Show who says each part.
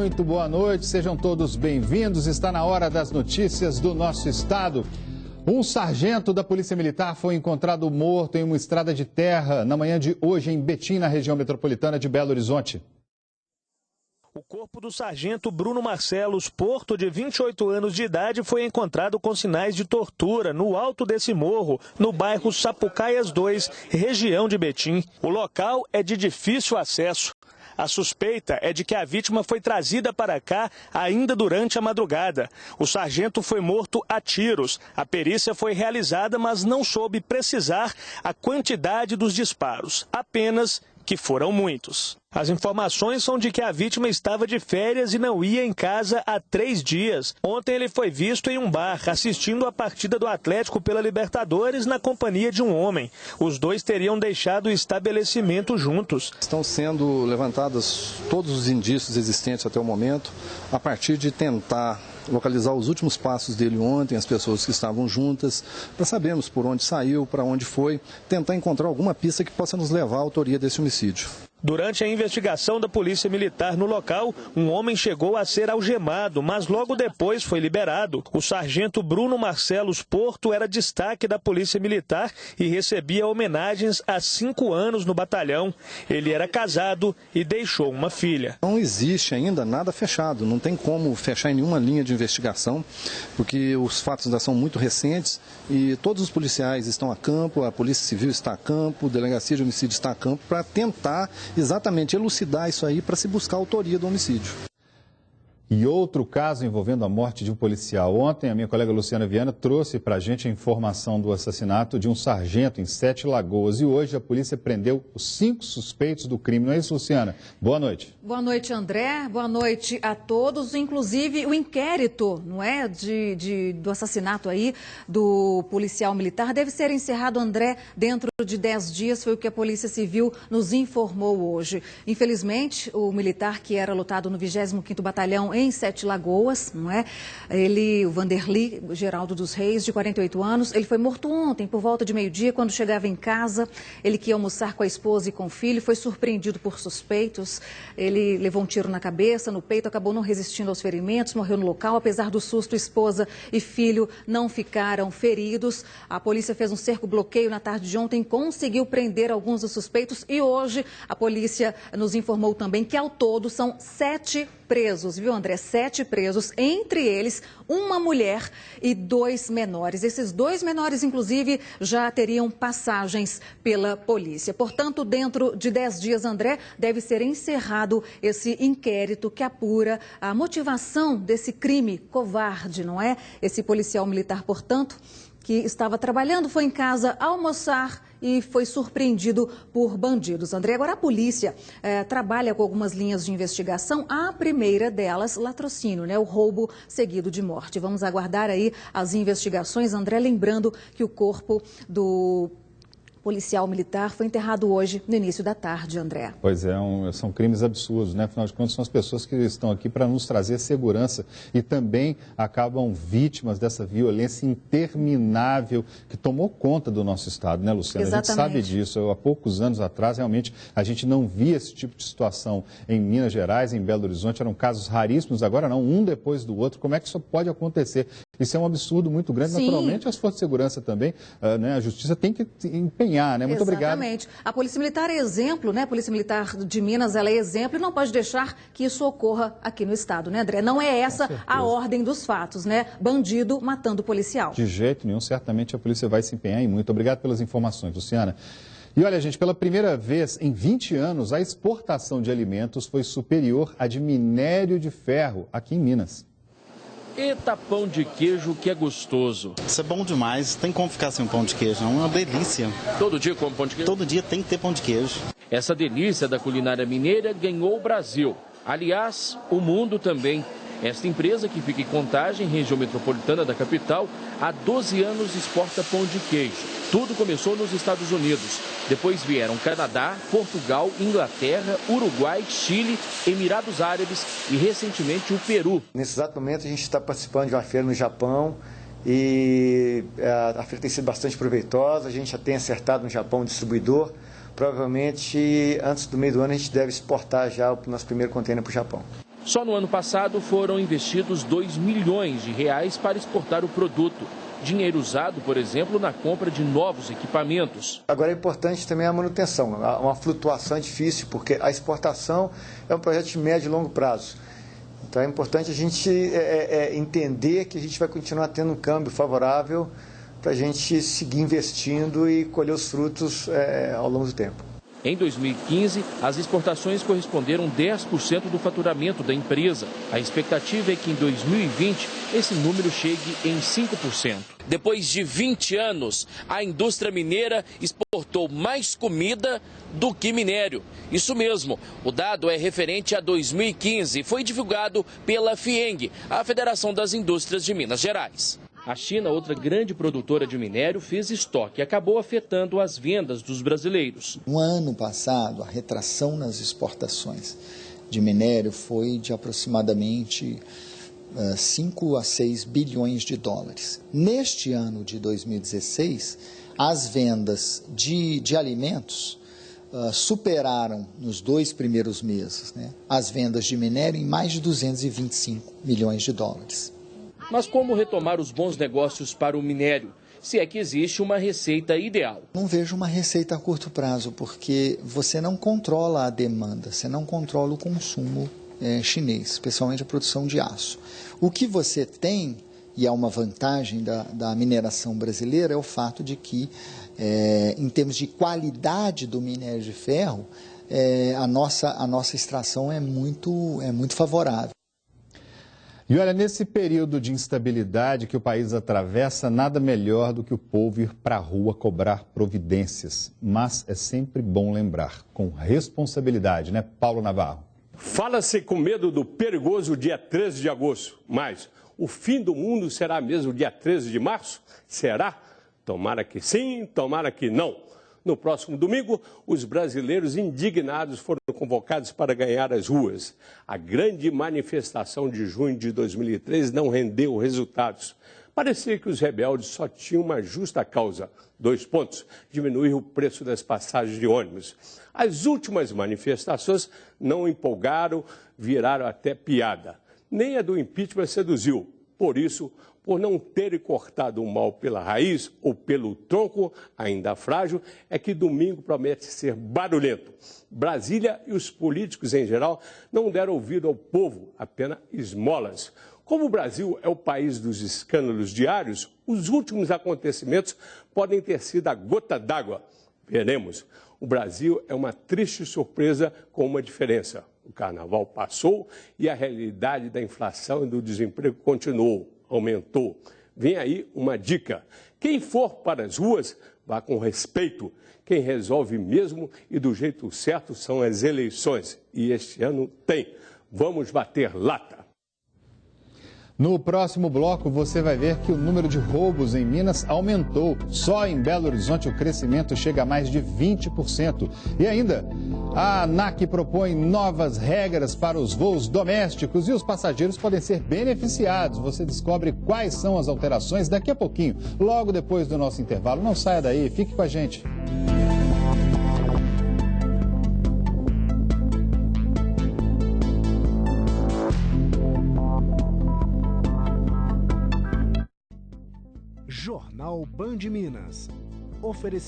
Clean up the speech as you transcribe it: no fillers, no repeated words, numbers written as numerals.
Speaker 1: muito boa noite, sejam todos bem-vindos. Está na hora das notícias do nosso estado. Um sargento da Polícia Militar foi encontrado morto em uma estrada de terra na manhã de hoje em Betim, na região metropolitana de Belo Horizonte.
Speaker 2: O corpo do sargento Bruno Marcelos Porto, de 28 anos de idade, foi encontrado com sinais de tortura no alto desse morro, no bairro Sapucaias 2, região de Betim. O local é de difícil acesso. A suspeita é de que a vítima foi trazida para cá ainda durante a madrugada. O sargento foi morto a tiros. A perícia foi realizada, mas não soube precisar a quantidade dos disparos, apenas que foram muitos. As informações são de que a vítima estava de férias e não ia em casa há 3 dias. Ontem ele foi visto em um bar, assistindo a partida do Atlético pela Libertadores na companhia de um homem. Os dois teriam deixado o estabelecimento juntos.
Speaker 3: Estão sendo levantados todos os indícios existentes até o momento, a partir de tentar localizar os últimos passos dele ontem, as pessoas que estavam juntas, para sabermos por onde saiu, para onde foi, tentar encontrar alguma pista que possa nos levar à autoria desse homicídio.
Speaker 2: Durante a investigação da Polícia Militar no local, um homem chegou a ser algemado, mas logo depois foi liberado. O sargento Bruno Marcelos Porto era destaque da Polícia Militar e recebia homenagens há 5 anos no batalhão. Ele era casado e deixou uma filha.
Speaker 3: Não existe ainda nada fechado, não tem como fechar em nenhuma linha de investigação, porque os fatos ainda são muito recentes e todos os policiais estão a campo, a Polícia Civil está a campo, a Delegacia de Homicídio está a campo para tentar exatamente elucidar isso aí para se buscar a autoria do homicídio.
Speaker 1: E outro caso envolvendo a morte de um policial. Ontem, a minha colega Luciana Viana trouxe para a gente a informação do assassinato de um sargento em 7 Lagoas. E hoje a polícia prendeu os 5 suspeitos do crime. Não é isso, Luciana? Boa noite.
Speaker 4: Boa noite, André. Boa noite a todos. Inclusive, o inquérito, não é, do assassinato aí do policial militar deve ser encerrado, André, dentro de 10 dias. Foi o que a Polícia Civil nos informou hoje. Infelizmente, o militar que era lotado no 25º Batalhão em 7 Lagoas, não é? Ele, o Vanderly Geraldo dos Reis, de 48 anos, ele foi morto ontem, por volta de meio-dia, quando chegava em casa. Ele que ia almoçar com a esposa e com o filho, foi surpreendido por suspeitos. Ele levou um tiro na cabeça, no peito, acabou não resistindo aos ferimentos, morreu no local. Apesar do susto, esposa e filho não ficaram feridos. A polícia fez um cerco-bloqueio na tarde de ontem, conseguiu prender alguns dos suspeitos e hoje a polícia nos informou também que ao todo são 7 presos, viu, André? 7 presos, entre eles uma mulher e 2 menores. Esses 2 menores, inclusive, já teriam passagens pela polícia. Portanto, dentro de 10 dias, André, deve ser encerrado esse inquérito que apura a motivação desse crime covarde, não é? Esse policial militar, portanto, que estava trabalhando, foi em casa almoçar e foi surpreendido por bandidos. André, agora a polícia trabalha com algumas linhas de investigação. A primeira delas, latrocínio, né? O roubo seguido de morte. Vamos aguardar aí as investigações. André, lembrando que o corpo do policial militar foi enterrado hoje, no início da tarde, André.
Speaker 1: Pois é, são crimes absurdos, né? Afinal de contas, são as pessoas que estão aqui para nos trazer segurança e também acabam vítimas dessa violência interminável que tomou conta do nosso estado, né, Luciana?
Speaker 4: Exatamente.
Speaker 1: A gente sabe disso. Há poucos anos atrás, realmente, a gente não via esse tipo de situação em Minas Gerais, em Belo Horizonte. Eram casos raríssimos, agora não, um depois do outro. Como é que isso pode acontecer? Isso é um absurdo muito grande.
Speaker 4: Sim.
Speaker 1: Naturalmente, as forças de segurança também, né, a justiça tem que empenhar, né? Muito obrigado.
Speaker 4: Exatamente. A Polícia Militar é exemplo, né? A Polícia Militar de Minas, ela é exemplo e não pode deixar que isso ocorra aqui no estado, né, André? Não é essa a ordem dos fatos, né? Bandido matando policial.
Speaker 1: De jeito nenhum, certamente a polícia vai se empenhar e muito. Obrigado pelas informações, Luciana. E olha, gente, pela primeira vez em 20 anos, a exportação de alimentos foi superior à de minério de ferro aqui em Minas.
Speaker 5: Eita, pão de queijo que é gostoso.
Speaker 6: Isso é bom demais, tem como ficar sem um pão de queijo, é uma delícia.
Speaker 5: Todo dia come pão de queijo?
Speaker 6: Todo dia tem que ter pão de queijo.
Speaker 5: Essa delícia da culinária mineira ganhou o Brasil. Aliás, o mundo também. Esta empresa, que fica em Contagem, região metropolitana da capital, há 12 anos exporta pão de queijo. Tudo começou nos Estados Unidos. Depois vieram Canadá, Portugal, Inglaterra, Uruguai, Chile, Emirados Árabes e recentemente o Peru.
Speaker 7: Nesse exato momento a gente está participando de uma feira no Japão e a feira tem sido bastante proveitosa. A gente já tem acertado no Japão um distribuidor. Provavelmente antes do meio do ano a gente deve exportar já o nosso primeiro container para o Japão.
Speaker 5: Só no ano passado foram investidos R$2 milhões para exportar o produto. Dinheiro usado, por exemplo, na compra de novos equipamentos.
Speaker 7: Agora é importante também a manutenção. Uma flutuação é difícil, porque a exportação é um projeto de médio e longo prazo. Então é importante a gente entender que a gente vai continuar tendo um câmbio favorável para a gente seguir investindo e colher os frutos ao longo do tempo.
Speaker 5: Em 2015, as exportações corresponderam 10% do faturamento da empresa. A expectativa é que em 2020 esse número chegue em 5%.
Speaker 8: Depois de 20 anos, a indústria mineira exportou mais comida do que minério. Isso mesmo, o dado é referente a 2015 e foi divulgado pela FIENG, a Federação das Indústrias de Minas Gerais.
Speaker 5: A China, outra grande produtora de minério, fez estoque e acabou afetando as vendas dos brasileiros.
Speaker 9: No ano passado, a retração nas exportações de minério foi de aproximadamente 5 a 6 bilhões de dólares. Neste ano de 2016, as vendas de alimentos superaram, nos 2 primeiros meses, as vendas de minério em mais de 225 milhões de dólares.
Speaker 5: Mas como retomar os bons negócios para o minério, se é que existe uma receita ideal?
Speaker 9: Não vejo uma receita a curto prazo, porque você não controla a demanda, você não controla o consumo chinês, especialmente a produção de aço. O que você tem, e é uma vantagem da mineração brasileira, é o fato de que, em termos de qualidade do minério de ferro, a nossa extração é muito favorável.
Speaker 1: E olha, nesse período de instabilidade que o país atravessa, nada melhor do que o povo ir para a rua cobrar providências. Mas é sempre bom lembrar, com responsabilidade, né, Paulo Navarro?
Speaker 10: Fala-se com medo do perigoso dia 13 de agosto, mas o fim do mundo será mesmo dia 13 de março? Será? Tomara que sim, tomara que não. No próximo domingo, os brasileiros indignados foram convocados para ganhar as ruas. A grande manifestação de junho de 2013 não rendeu resultados. Parecia que os rebeldes só tinham uma justa causa. 2 pontos: diminuir o preço das passagens de ônibus. As últimas manifestações não empolgaram, viraram até piada. Nem a do impeachment seduziu. Por isso, por não terem cortado o mal pela raiz ou pelo tronco, ainda frágil, é que domingo promete ser barulhento. Brasília e os políticos em geral não deram ouvido ao povo, apenas esmolas. Como o Brasil é o país dos escândalos diários, os últimos acontecimentos podem ter sido a gota d'água. Veremos. O Brasil é uma triste surpresa com uma diferença. O carnaval passou e a realidade da inflação e do desemprego continuou. Aumentou. Vem aí uma dica: quem for para as ruas, vá com respeito. Quem resolve mesmo e do jeito certo são as eleições. E este ano tem. Vamos bater lata.
Speaker 1: No próximo bloco, você vai ver que o número de roubos em Minas aumentou. Só em Belo Horizonte o crescimento chega a mais de 20%. E ainda, a ANAC propõe novas regras para os voos domésticos e os passageiros podem ser beneficiados. Você descobre quais são as alterações daqui a pouquinho, logo depois do nosso intervalo. Não saia daí, fique com a gente.
Speaker 11: Jornal Band Minas. Oferecimento